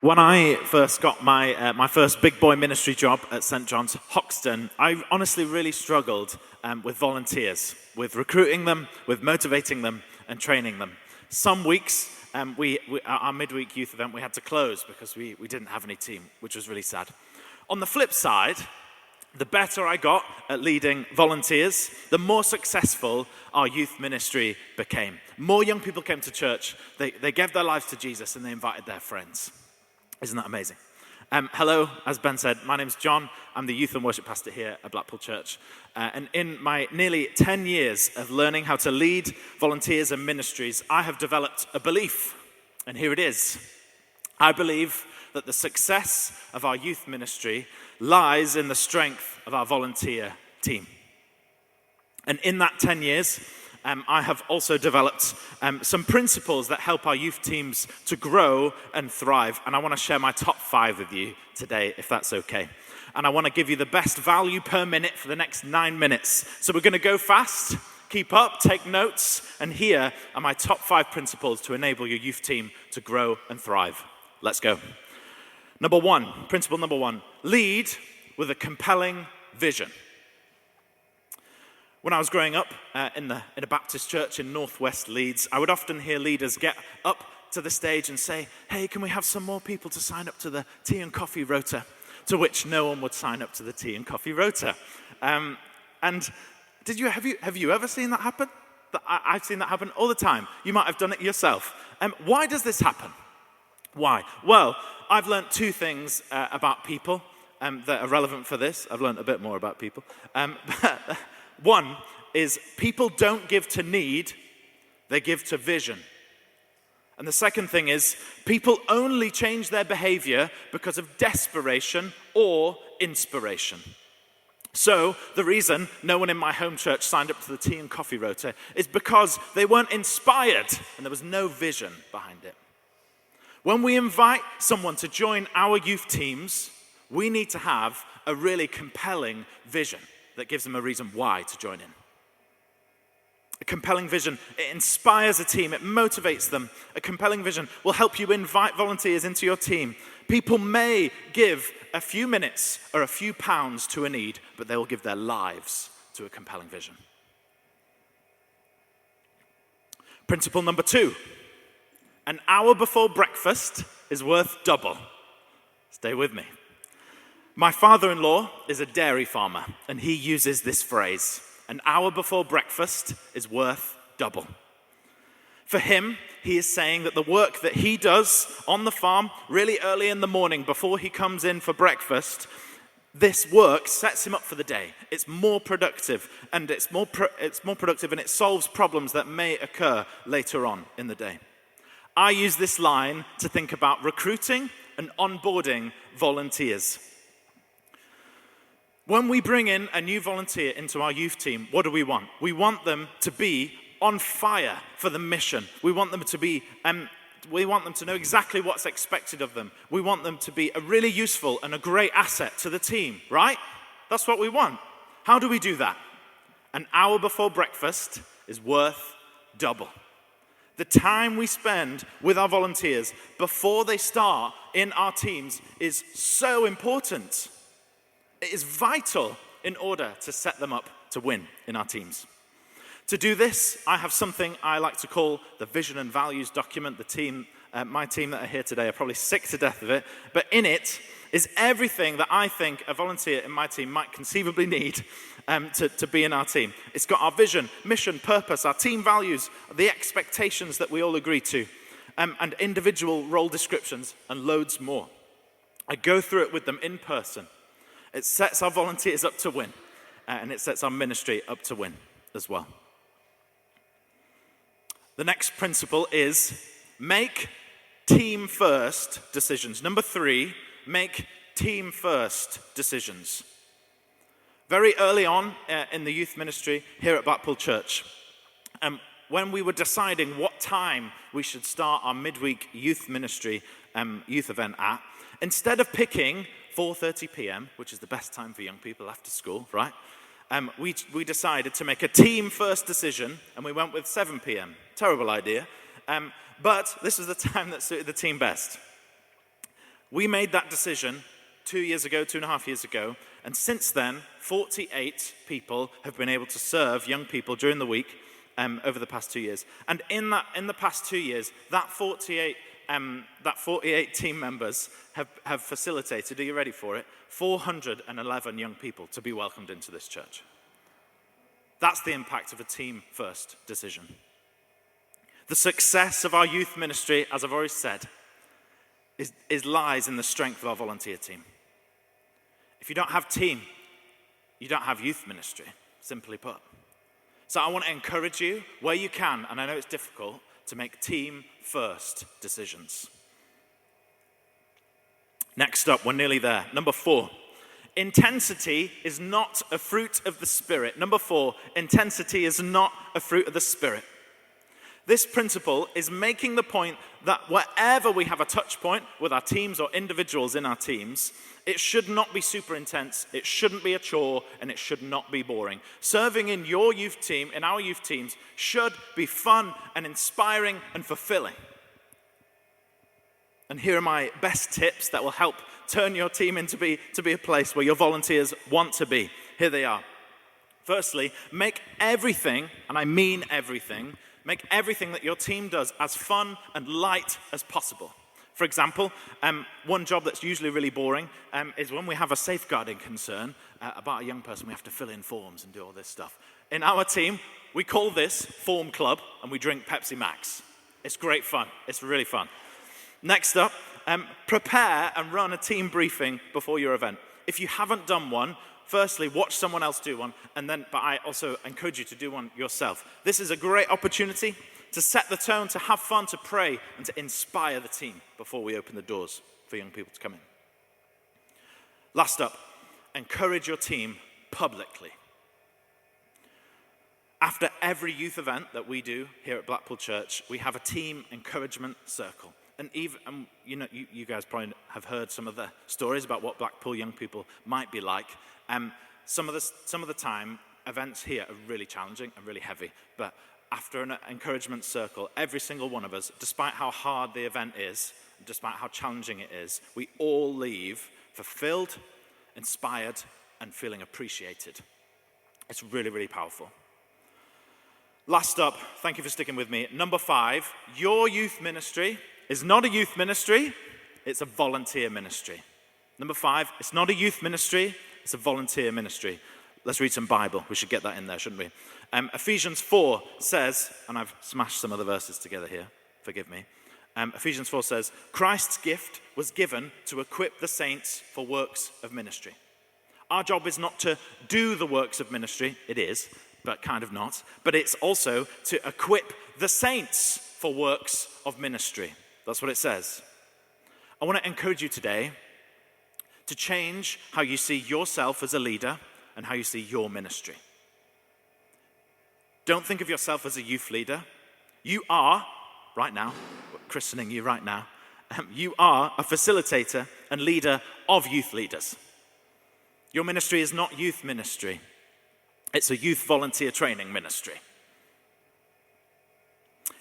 When I first got my first big boy ministry job at St. John's, Hoxton, I honestly really struggled with volunteers, with recruiting them, with motivating them, and training them. Some weeks, our midweek youth event, we had to close because we didn't have any team, which was really sad. On the flip side, the better I got at leading volunteers, the more successful our youth ministry became. More young people came to church, they gave their lives to Jesus, and they invited their friends. Isn't that amazing? Hello, as Ben said, my name's John. I'm the youth and worship pastor here at Blackpool Church. And in my nearly 10 years of learning how to lead volunteers and ministries, I have developed a belief. And here it is. I believe that the success of our youth ministry lies in the strength of our volunteer team. And in that 10 years, I have also developed some principles that help our youth teams to grow and thrive. And I want to share my top 5 with you today, if that's okay. And I want to give you the best value per minute for the next 9 minutes. So we're going to go fast, keep up, take notes. And here are my top 5 principles to enable your youth team to grow and thrive. Let's go. Principle number 1, lead with a compelling vision. When I was growing up in a Baptist church in northwest Leeds, I would often hear leaders get up to the stage and say, "Hey, can we have some more people to sign up to the tea and coffee rota?" To which no one would sign up to the tea and coffee rota. And have you ever seen that happen? I've seen that happen all the time. You might have done it yourself. Why does this happen? Why? Well, I've learned 2 things about people that are relevant for this. I've learned a bit more about people. One is people don't give to need, they give to vision. And the second thing is people only change their behavior because of desperation or inspiration. So the reason no one in my home church signed up to the tea and coffee rota is because they weren't inspired and there was no vision behind it. When we invite someone to join our youth teams, we need to have a really compelling vision that gives them a reason why to join in. A compelling vision, it inspires a team, it motivates them. A compelling vision will help you invite volunteers into your team. People may give a few minutes or a few pounds to a need, but they will give their lives to a compelling vision. Principle number 2, an hour before breakfast is worth double. Stay with me. My father-in-law is a dairy farmer, and he uses this phrase, an hour before breakfast is worth double. For him, he is saying that the work that he does on the farm really early in the morning before he comes in for breakfast, this work sets him up for the day. It's more productive, and it's more productive, and it solves problems that may occur later on in the day. I use this line to think about recruiting and onboarding volunteers. When we bring in a new volunteer into our youth team, what do we want? We want them to be on fire for the mission. We want them to know exactly what's expected of them. We want them to be a really useful and a great asset to the team, right? That's what we want. How do we do that? An hour before breakfast is worth double. The time we spend with our volunteers before they start in our teams is so important. It is vital in order to set them up to win in our teams. To do this, I have something I like to call the vision and values document. My team that are here today are probably sick to death of it, but in it is everything that I think a volunteer in my team might conceivably need to be in our team. It's got our vision, mission, purpose, our team values, the expectations that we all agree to, and individual role descriptions, and loads more. I go through it with them in person. It sets our volunteers up to win, and it sets our ministry up to win as well. The next principle is make team first decisions. Number 3, make team first decisions. Very early on in the youth ministry here at Blackpool Church, when we were deciding what time we should start our midweek youth ministry youth event at, instead of picking 4:30 p.m., which is the best time for young people after school, right? We decided to make a team first decision, and we went with 7 p.m. Terrible idea. But this was the time that suited the team best. We made that decision 2.5 years ago, and since then, 48 people have been able to serve young people during the week over the past 2 years. And in the past 2 years, that 48 team members have facilitated, are you ready for it, 411 young people to be welcomed into this church. That's the impact of a team-first decision. The success of our youth ministry, as I've already said, lies in the strength of our volunteer team. If you don't have team, you don't have youth ministry, simply put. So I want to encourage you, where you can, and I know it's difficult, to make team-first decisions. Next up, we're nearly there. Number 4, intensity is not a fruit of the Spirit. Number 4, intensity is not a fruit of the Spirit. This principle is making the point that wherever we have a touch point with our teams or individuals in our teams, it should not be super intense, it shouldn't be a chore, and it should not be boring. Serving in your youth team, in our youth teams, should be fun and inspiring and fulfilling. And here are my best tips that will help turn your team into be a place where your volunteers want to be. Here they are. Firstly, make everything, and I mean everything, make everything that your team does as fun and light as possible. For example, one job that's usually really boring is when we have a safeguarding concern about a young person, we have to fill in forms and do all this stuff. In our team, we call this Form Club, and we drink Pepsi Max. It's great fun. It's really fun. Next up, prepare and run a team briefing before your event. If you haven't done one, firstly, watch someone else do one, but I also encourage you to do one yourself. This is a great opportunity to set the tone, to have fun, to pray, and to inspire the team before we open the doors for young people to come in. Last up, encourage your team publicly. After every youth event that we do here at Blackpool Church, we have a team encouragement circle. And even, you guys probably have heard some of the stories about what Blackpool young people might be like. Some of the time, events here are really challenging and really heavy. But after an encouragement circle, every single one of us, despite how hard the event is, despite how challenging it is, we all leave fulfilled, inspired, and feeling appreciated. It's really, really powerful. Last up, thank you for sticking with me. Number 5, your youth ministry is not a youth ministry, it's a volunteer ministry. Number 5, it's not a youth ministry, it's a volunteer ministry. Let's read some Bible. We should get that in there, shouldn't we? Ephesians 4 says, and I've smashed some of the verses together here, forgive me. Ephesians 4 says, Christ's gift was given to equip the saints for works of ministry. Our job is not to do the works of ministry, it is, but kind of not, but it's also to equip the saints for works of ministry. That's what it says. I want to encourage you today to change how you see yourself as a leader and how you see your ministry. Don't think of yourself as a youth leader. You are, right now, we're christening you right now, you are a facilitator and leader of youth leaders. Your ministry is not youth ministry. It's a youth volunteer training ministry.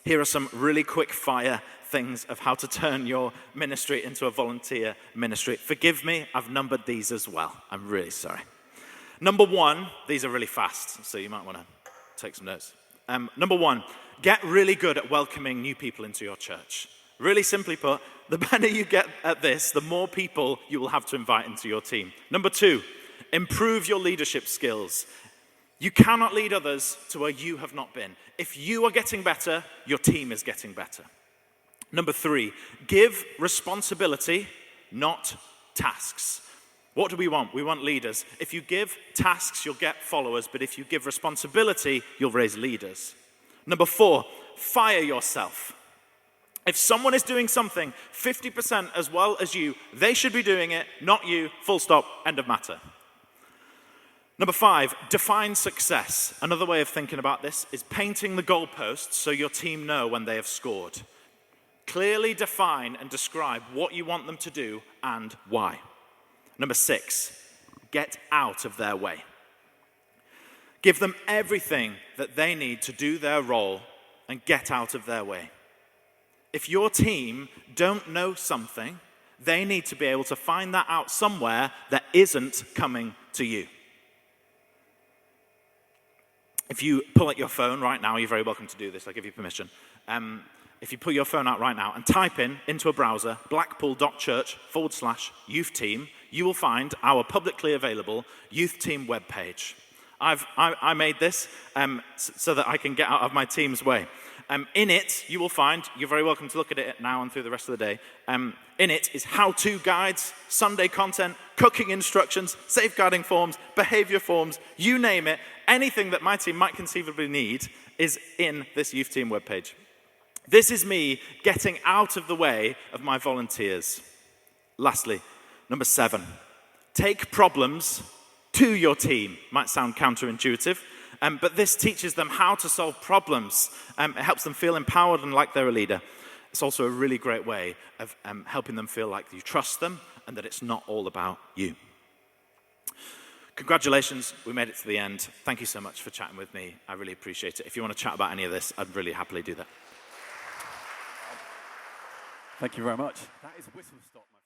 Here are some really quick fire things of how to turn your ministry into a volunteer ministry. Forgive me, I've numbered these as well. I'm really sorry. Number 1, these are really fast, so you might want to take some notes. Number 1, get really good at welcoming new people into your church. Really simply put, the better you get at this, the more people you will have to invite into your team. Number 2, improve your leadership skills. You cannot lead others to where you have not been. If you are getting better, your team is getting better. Number 3, give responsibility, not tasks. What do we want? We want leaders. If you give tasks, you'll get followers, but if you give responsibility, you'll raise leaders. Number 4, fire yourself. If someone is doing something 50% as well as you, they should be doing it, not you, full stop, end of matter. Number 5, define success. Another way of thinking about this is painting the goalposts so your team know when they have scored. Clearly define and describe what you want them to do and why. Number 6, get out of their way. Give them everything that they need to do their role and get out of their way. If your team don't know something, They need to be able to find that out somewhere that isn't coming to you. If you pull out your phone right now, you're very welcome to do this, I give you permission. If you pull your phone out right now and type into a browser, blackpool.church/youth team, you will find our publicly available youth team webpage. I made this so that I can get out of my team's way. In it, you will find, you're very welcome to look at it now and through the rest of the day, in it is how-to guides, Sunday content, cooking instructions, safeguarding forms, behavior forms, you name it, anything that my team might conceivably need is in this youth team webpage. This is me getting out of the way of my volunteers. Lastly, number 7, take problems to your team. Might sound counterintuitive, but this teaches them how to solve problems. It helps them feel empowered and like they're a leader. It's also a really great way of helping them feel like you trust them and that it's not all about you. Congratulations, we made it to the end. Thank you so much for chatting with me. I really appreciate it. If you want to chat about any of this, I'd really happily do that. Thank you very much. That is whistle stop, my friend.